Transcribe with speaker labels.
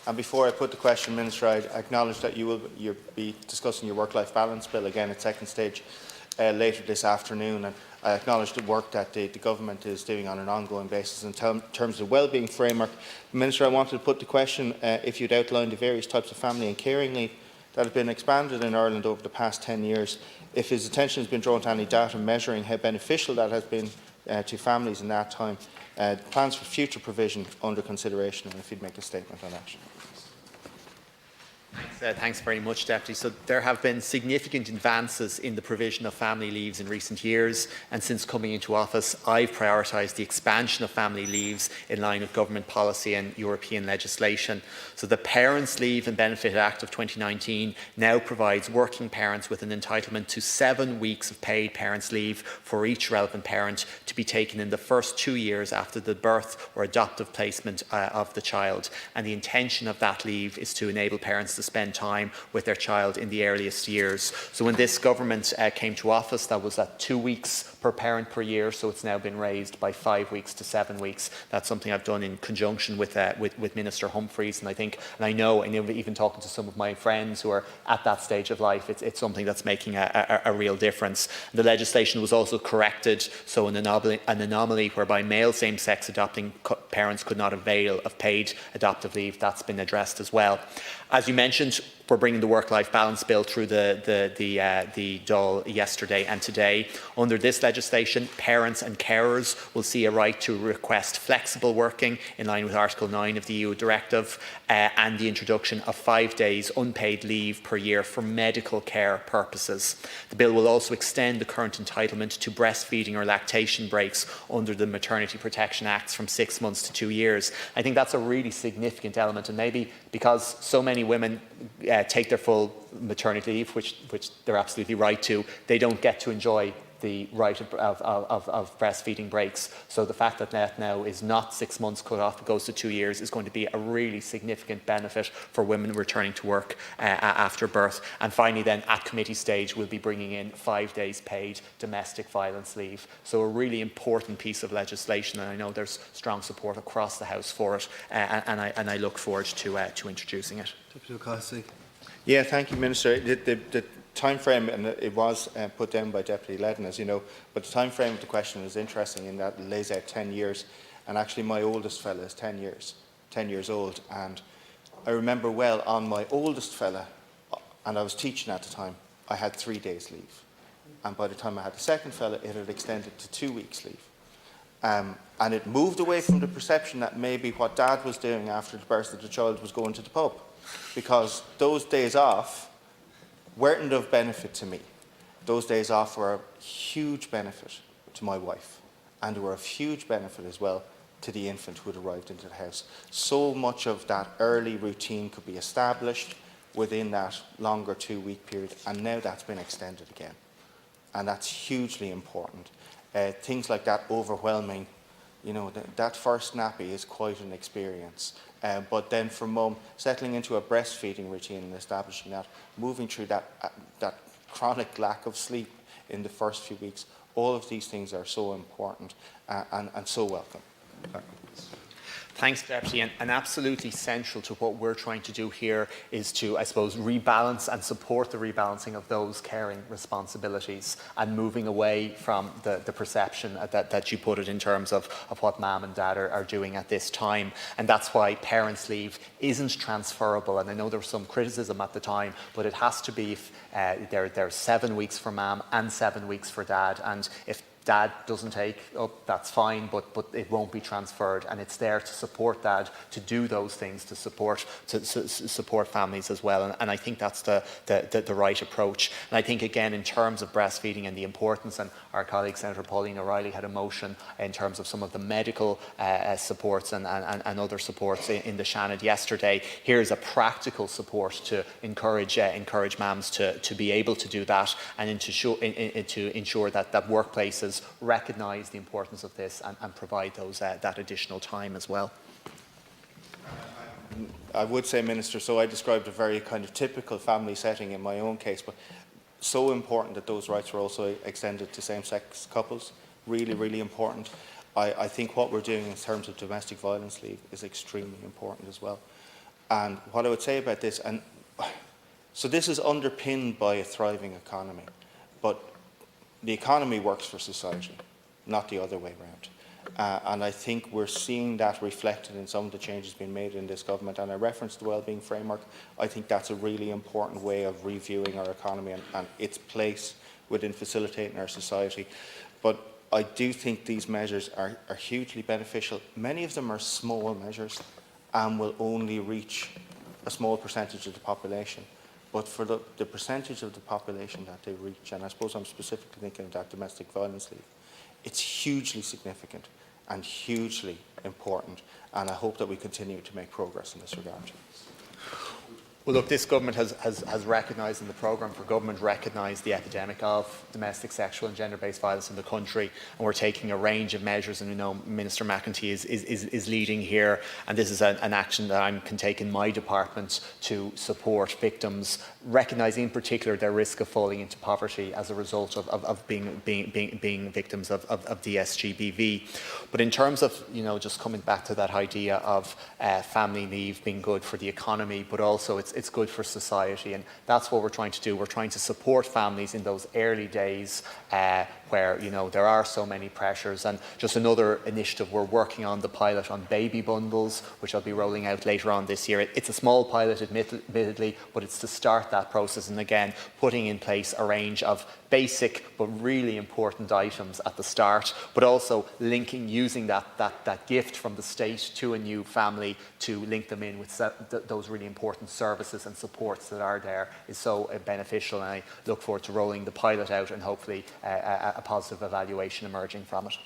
Speaker 1: And before I put the question, Minister, I acknowledge that you'll be discussing your work-life balance bill again at second stage later this afternoon. And I acknowledge the work that the Government is doing on an ongoing basis in terms of the wellbeing framework. Minister, I wanted to put the question if you'd outline the various types of family and caring leave that have been expanded in Ireland over the past 10 years, if his attention has been drawn to any data measuring how beneficial that has been to families in that time, plans for future provision under consideration, and if you'd make a statement on that.
Speaker 2: Thanks very much, Deputy. So there have been significant advances in the provision of family leaves in recent years, and since coming into office I've prioritised the expansion of family leaves in line with government policy and European legislation. So the Parents' Leave and Benefit Act of 2019 now provides working parents with an entitlement to 7 weeks of paid parents' leave for each relevant parent to be taken in the first 2 years after the birth or adoptive placement of the child. And the intention of that leave is to enable parents to spend time with their child in the earliest years. So when this government came to office, that was at 2 weeks per parent per year, so it's now been raised by 5 weeks to 7 weeks. That's something I've done in conjunction with Minister Humphreys, and I know even talking to some of my friends who are at that stage of life, it's something that's making a real difference. The legislation was also corrected, so an anomaly whereby male same-sex adopting parents could not avail of paid adoptive leave, that's been addressed as well. As you mentioned, we're bringing the work-life balance bill through the Dáil yesterday and today. Under this legislation, parents and carers will see a right to request flexible working in line with Article 9 of the EU Directive and the introduction of 5 days unpaid leave per year for medical care purposes. The bill will also extend the current entitlement to breastfeeding or lactation breaks under the Maternity Protection Acts from 6 months to 2 years. I think that's a really significant element, and maybe because so many women take their full maternity leave, which they're absolutely right to, they don't get to enjoy the right of breastfeeding breaks. So the fact that that now is not 6 months cut off, it goes to 2 years, is going to be a really significant benefit for women returning to work after birth. And finally then, at committee stage, we'll be bringing in 5 days paid domestic violence leave. So a really important piece of legislation, and I know there's strong support across the House for it, and I look forward to introducing it.
Speaker 3: Deputy O'Connell.
Speaker 1: Yeah, thank you, Minister. The time frame, and it was put down by Deputy Ledden, as you know, but the time frame of the question is interesting in that it lays out 10 years, and actually my oldest fella is 10 years old, and I remember well on my oldest fella, and I was teaching at the time, I had 3 days leave, and by the time I had the second fella, it had extended to 2 weeks leave. And it moved away from the perception that maybe what Dad was doing after the birth of the child was going to the pub, because those days off weren't of benefit to me. Those days off were of huge benefit to my wife, and they were of huge benefit as well to the infant who had arrived into the house. So much of that early routine could be established within that longer 2 week period, and now that's been extended again. And that's hugely important. Things like that overwhelming, you know, that first nappy is quite an experience. But then for mum, settling into a breastfeeding routine and establishing that, moving through that chronic lack of sleep in the first few weeks, all of these things are so important and so welcome.
Speaker 2: Thanks, Deputy. And absolutely central to what we're trying to do here is to, I suppose, rebalance and support the rebalancing of those caring responsibilities and moving away from the perception that you put it in terms of what Mum and Dad are doing at this time. And that's why parents' leave isn't transferable. And I know there was some criticism at the time, but it has to be there's 7 weeks for Mum and 7 weeks for Dad. And if Dad doesn't take up, that's fine, but it won't be transferred, and it's there to support Dad to do those things, to support families as well, and I think that's the right approach. And I think again in terms of breastfeeding and the importance, and our colleague Senator Pauline O'Reilly had a motion in terms of some of the medical supports and other supports in the Seanad yesterday. Here's a practical support to encourage mums to be able to do that, and to ensure that workplaces recognise the importance of this and provide that additional time as well.
Speaker 1: I would say, Minister, so I described a very kind of typical family setting in my own case, but so important that those rights were also extended to same-sex couples. Really, really important. I think what we're doing in terms of domestic violence leave is extremely important as well. And what I would say about this, and so this is underpinned by a thriving economy, but the economy works for society, not the other way around. And I think we're seeing that reflected in some of the changes being made in this government. And I referenced the wellbeing framework. I think that's a really important way of reviewing our economy and its place within facilitating our society. But I do think these measures are hugely beneficial. Many of them are small measures and will only reach a small percentage of the population. But for the percentage of the population that they reach, and I suppose I'm specifically thinking of that domestic violence leave, it's hugely significant and hugely important, and I hope that we continue to make progress in this regard.
Speaker 2: Well, look, this government has recognised, and the programme for government recognised the epidemic of domestic, sexual and gender-based violence in the country, and we're taking a range of measures, and we know Minister McEntee is leading here, and this is an action that I can take in my department to support victims, recognising in particular their risk of falling into poverty as a result of being victims of DSGBV. But in terms of, just coming back to that idea of family leave being good for the economy, but also it's good for society, and that's what we're trying to do. We're trying to support families in those early days where there are so many pressures. And just another initiative, we're working on the pilot on baby bundles, which I'll be rolling out later on this year. It's a small pilot, admittedly, but it's to start that process, and again putting in place a range of basic but really important items at the start, but also using that gift from the state to a new family to link them in with those really important services and supports that are there is so beneficial, and I look forward to rolling the pilot out and hopefully a positive evaluation emerging from it.